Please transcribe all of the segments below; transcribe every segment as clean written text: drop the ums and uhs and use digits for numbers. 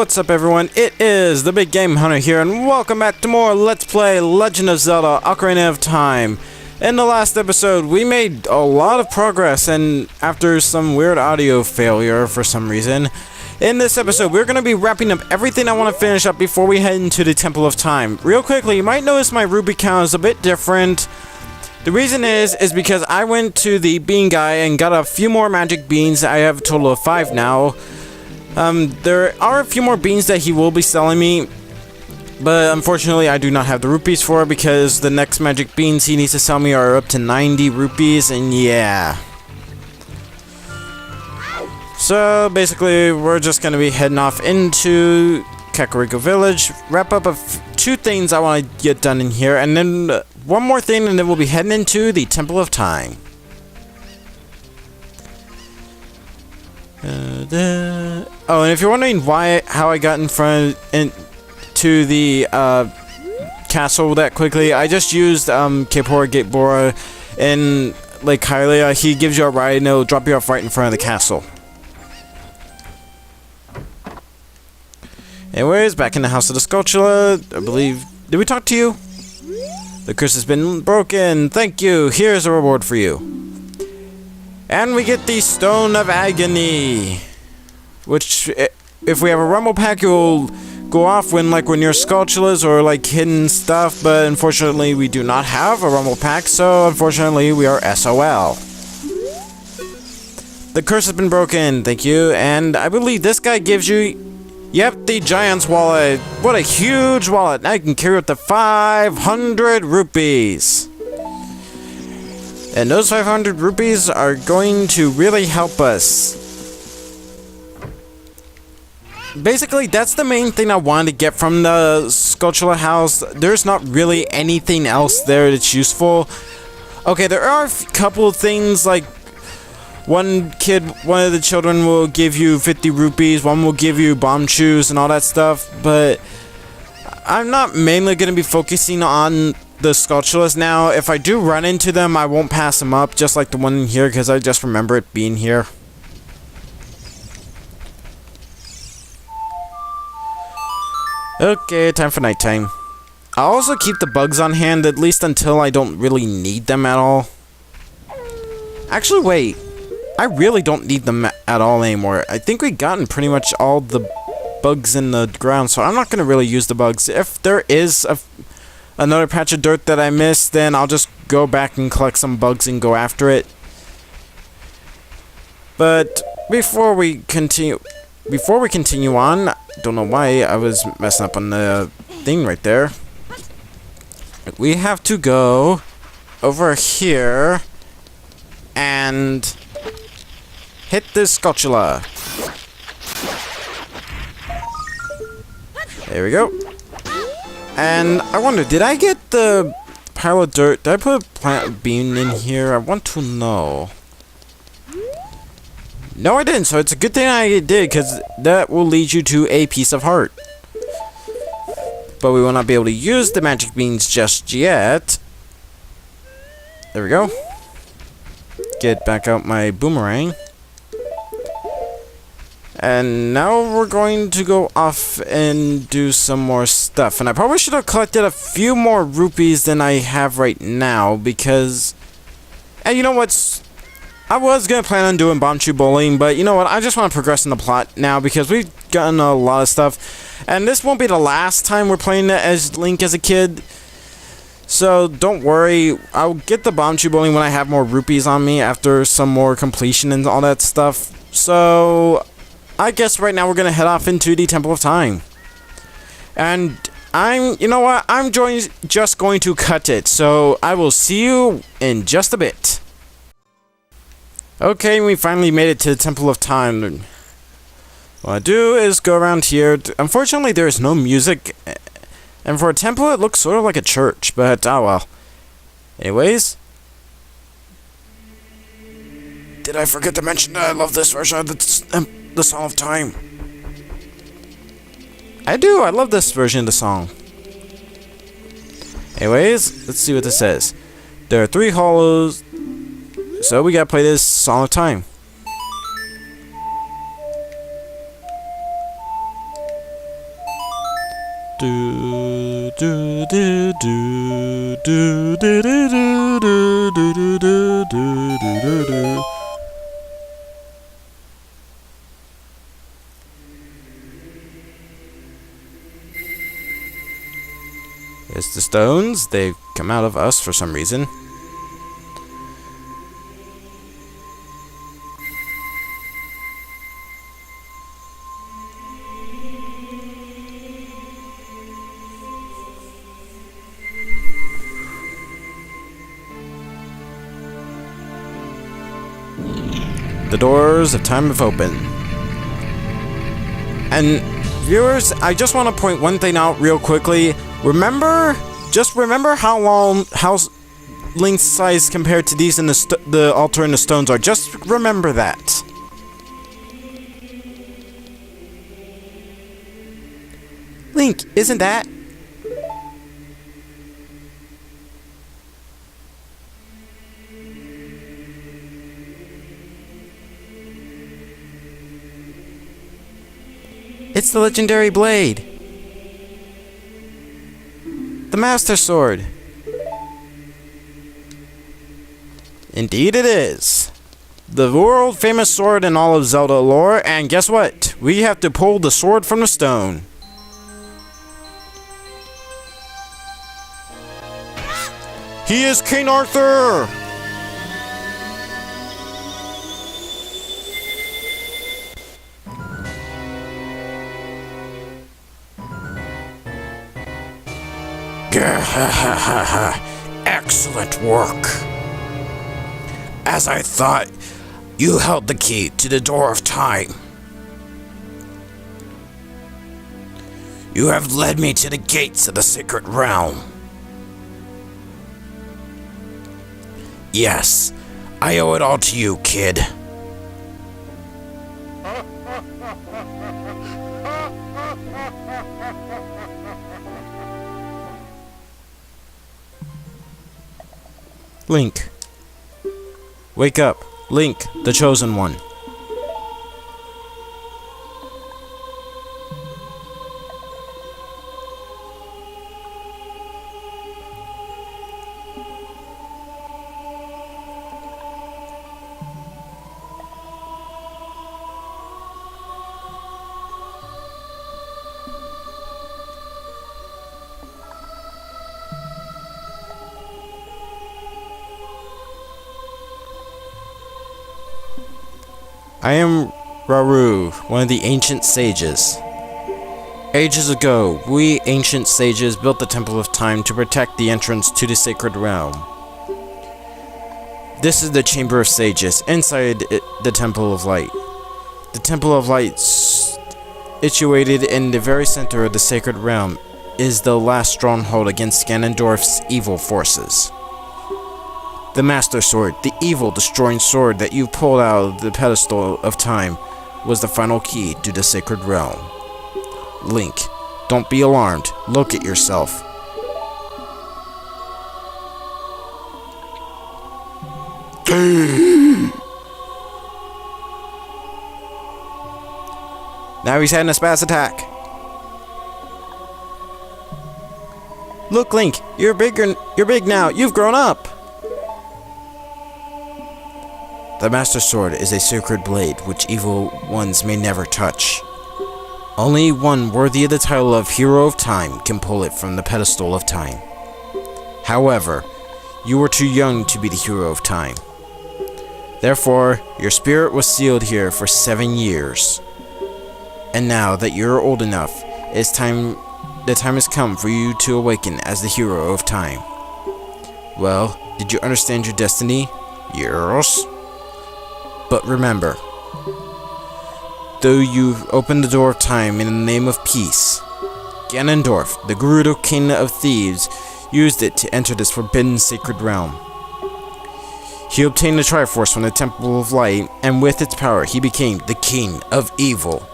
What's up everyone, it is the Big Game Hunter here, and welcome back to more Let's Play Legend of Zelda Ocarina of Time. In the last episode, we made a lot of progress, and after some weird audio failure for some reason, in this episode, we're going to be wrapping up everything I want to finish up before we head into the Temple of Time. Real quickly, you might notice my ruby count is a bit different. The reason is because I went to the bean guy and got a few more magic beans. I have a total of 5 now. There are a few more beans that he will be selling me, but unfortunately I do not have the rupees for it because the next magic beans he needs to sell me are up to 90 rupees, and yeah. So basically we're just going to be heading off into Kakariko Village, wrap up two things I want to get done in here, and then one more thing, and then we'll be heading into the Temple of Time. Oh, and if you're wondering how I got into the castle that quickly, I just used Kepora Gate Bora in Lake Hylia. He gives you a ride and it'll drop you off right in front of the castle. Anyways, back in the House of the Sculpture, I believe. Did we talk to you? The curse has been broken. Thank you. Here's a reward for you. And we get the Stone of Agony, which, if we have a rumble pack, it will go off when you're Skulltulas or like hidden stuff, but unfortunately we do not have a rumble pack, so unfortunately we are SOL. The curse has been broken, thank you, and I believe this guy gives you, yep, the Giant's Wallet. What a huge wallet. Now you can carry up to 500 rupees. And those 500 rupees are going to really help us. Basically, that's the main thing I wanted to get from the Skulltula house. There's not really anything else there that's useful. Okay, there are a couple of things, like one of the children will give you 50 rupees, one will give you bomb shoes and all that stuff, but I'm not mainly going to be focusing on the Skulltulas now. If I do run into them, I won't pass them up, just like the one in here, because I just remember it being here. Okay, time for nighttime. I'll also keep the bugs on hand, at least until I don't really need them at all. Actually, wait. I really don't need them at all anymore. I think we've gotten pretty much all the bugs in the ground, so I'm not going to really use the bugs. If there is another patch of dirt that I missed, then I'll just go back and collect some bugs and go after it. But before we continue on, I don't know why I was messing up on the thing right there. We have to go over here and hit this Skulltula. There we go. And I wonder, did I get the pile of dirt? Did I put a plant bean in here? I want to know. No, I didn't, so it's a good thing I did, because that will lead you to a piece of heart. But we will not be able to use the magic beans just yet. There we go. Get back out my boomerang. And now we're going to go off and do some more stuff. And I probably should have collected a few more rupees than I have right now, because... And you know what? I was going to plan on doing Bombchu Bowling, but you know what? I just want to progress in the plot now, because we've gotten a lot of stuff. And this won't be the last time we're playing as Link as a kid. So don't worry. I'll get the Bombchu Bowling when I have more rupees on me after some more completion and all that stuff. So I guess right now we're going to head off into the Temple of Time. And you know what? I'm just going to cut it. So I will see you in just a bit. Okay, we finally made it to the Temple of Time. What I do is go around here. Unfortunately, there is no music. And for a temple, it looks sort of like a church. But, oh well. Anyways. Did I forget to mention that I love this version of the Song of Time? I do. I love this version of the song. Anyways, let's see what this says. There are 3 hollows. So we gotta play this Song of Time. Do do do do do do do do do do do do do do. It's the stones. They've come out of us for some reason. The doors of time have opened. And viewers, I just want to point one thing out real quickly. Remember how Link's size compared to these in the altar and the stones are. Just remember that. Link, isn't that? It's the legendary blade. The Master Sword. Indeed it is. The world famous sword in all of Zelda lore, and guess what? We have to pull the sword from the stone. He is King Arthur! Excellent work. As I thought, you held the key to the door of time. You have led me to the gates of the sacred realm. Yes, I owe it all to you, kid. Link. Wake up. Link, the chosen one. I am Rauru, one of the ancient sages. Ages ago, we ancient sages built the Temple of Time to protect the entrance to the sacred realm. This is the Chamber of Sages, inside the Temple of Light. The Temple of Light, situated in the very center of the sacred realm, is the last stronghold against Ganondorf's evil forces. The Master Sword, the evil destroying sword that you pulled out of the pedestal of time, was the final key to the sacred realm. Link, don't be alarmed. Look at yourself. Now he's having a spaz attack. Look, Link, you're big now. You've grown up. The Master Sword is a sacred blade which evil ones may never touch. Only one worthy of the title of Hero of Time can pull it from the pedestal of time. However, you were too young to be the Hero of Time. Therefore, your spirit was sealed here for 7 years. And now that you're old enough, the time has come for you to awaken as the Hero of Time. Well, did you understand your destiny? Yes. But remember, though you opened the door of time in the name of peace, Ganondorf, the Gerudo King of Thieves, used it to enter this forbidden sacred realm. He obtained the Triforce from the Temple of Light, and with its power he became the King of Evil.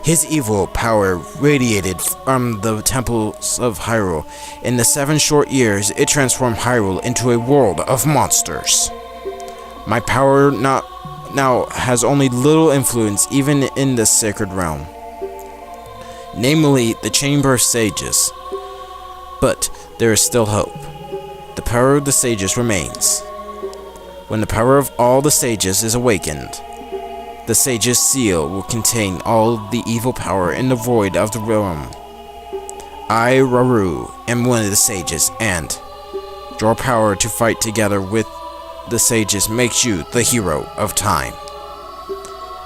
His evil power radiated from the temples of Hyrule. In the 7 short years, it transformed Hyrule into a world of monsters. My power now has only little influence even in this sacred realm. namely the Chamber of Sages. But there is still hope. The power of the sages remains. When the power of all the sages is awakened, the sage's seal will contain all the evil power in the void of the realm. I, Rauru, am one of the sages, and your power to fight together with the sages makes you the hero of time.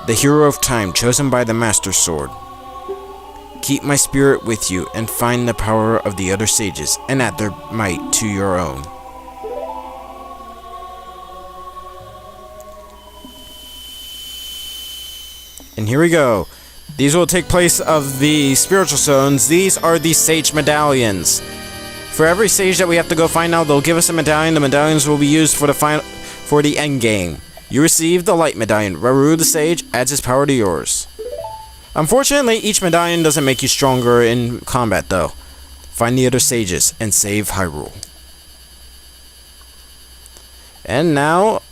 The hero of time chosen by the Master Sword. Keep my spirit with you and find the power of the other sages and add their might to your own. And here we go. These will take place of the spiritual stones. These are the sage medallions. For every sage that we have to go find now, they'll give us a medallion. The medallions will be used for the end game. You receive the light medallion. Rauru the sage adds his power to yours. Unfortunately, each medallion doesn't make you stronger in combat, though. Find the other sages and save Hyrule. And now,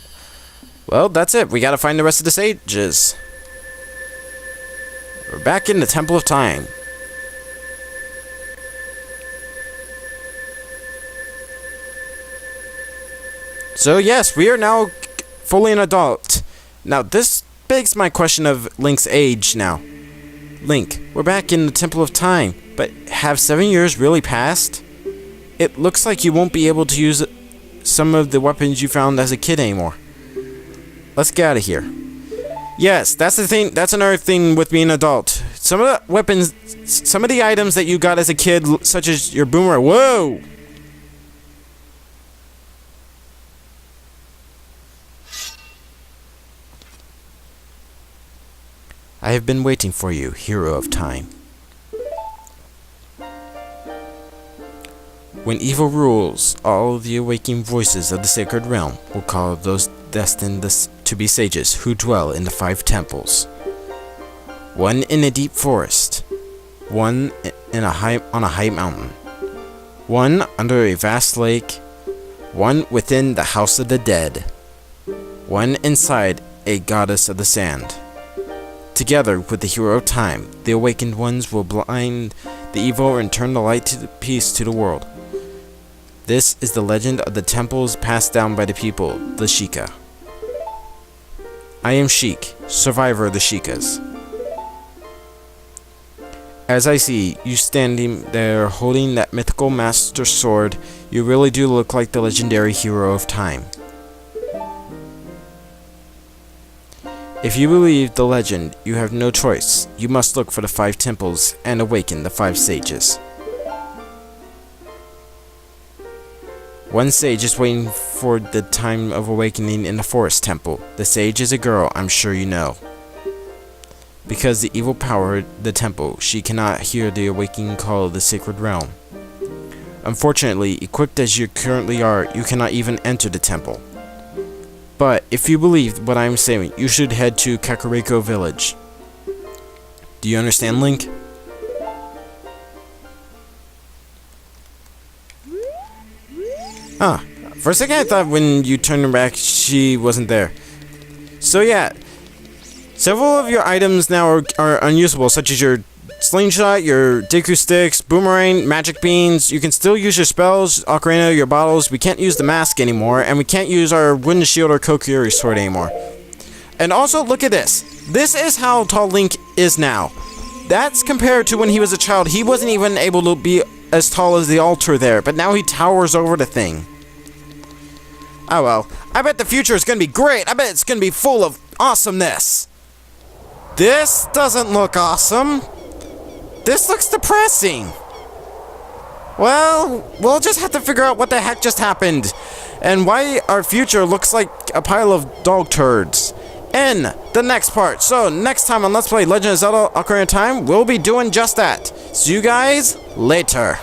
well, that's it. We gotta find the rest of the sages. We're back in the Temple of Time. So yes, we are now fully an adult. Now this begs my question of Link's age now. Link, we're back in the Temple of Time, but have 7 years really passed? It looks like you won't be able to use some of the weapons you found as a kid anymore. Let's get out of here. Yes, that's the thing. That's another thing with being an adult. Some of the weapons, some of the items that you got as a kid, such as your boomerang. Whoa! I have been waiting for you, hero of time. When evil rules, all the awakening voices of the sacred realm will call those destined to be sages who dwell in the 5 temples. One in a deep forest, one on a high mountain, one under a vast lake, one within the house of the dead, one inside a goddess of the sand. Together with the hero of time, the awakened ones will blind the evil and turn the light to the peace to the world. This is the legend of the temples passed down by the people, the Sheikah. I am Sheik, survivor of the Sheikahs. As I see you standing there holding that mythical master sword, you really do look like the legendary hero of time. If you believe the legend, you have no choice. You must look for the 5 temples and awaken the 5 sages. One sage is waiting for the time of awakening in the forest temple. The sage is a girl, I'm sure you know. Because the evil power the temple, she cannot hear the awakening call of the sacred realm. Unfortunately, equipped as you currently are, you cannot even enter the temple. But if you believe what I am saying, you should head to Kakariko village. Do you understand, Link? Huh. For a second I thought when you turned her back, she wasn't there. So yeah, several of your items now are unusable, such as your slingshot, your Deku sticks, boomerang, magic beans. You can still use your spells, ocarina, your bottles. We can't use the mask anymore, and we can't use our wooden shield or Kokiri sword anymore. And also, look at this. This is how tall Link is now. That's compared to when he was a child. He wasn't even able to be as tall as the altar there, but now he towers over the thing. Oh well, I bet the future is gonna be great. I bet it's gonna be full of awesomeness. This doesn't look awesome. This looks depressing. Well, we'll just have to figure out what the heck just happened and why our future looks like a pile of dog turds in the next part. So next time on Let's Play Legend of Zelda Ocarina of Time, we'll be doing just that. See you guys later.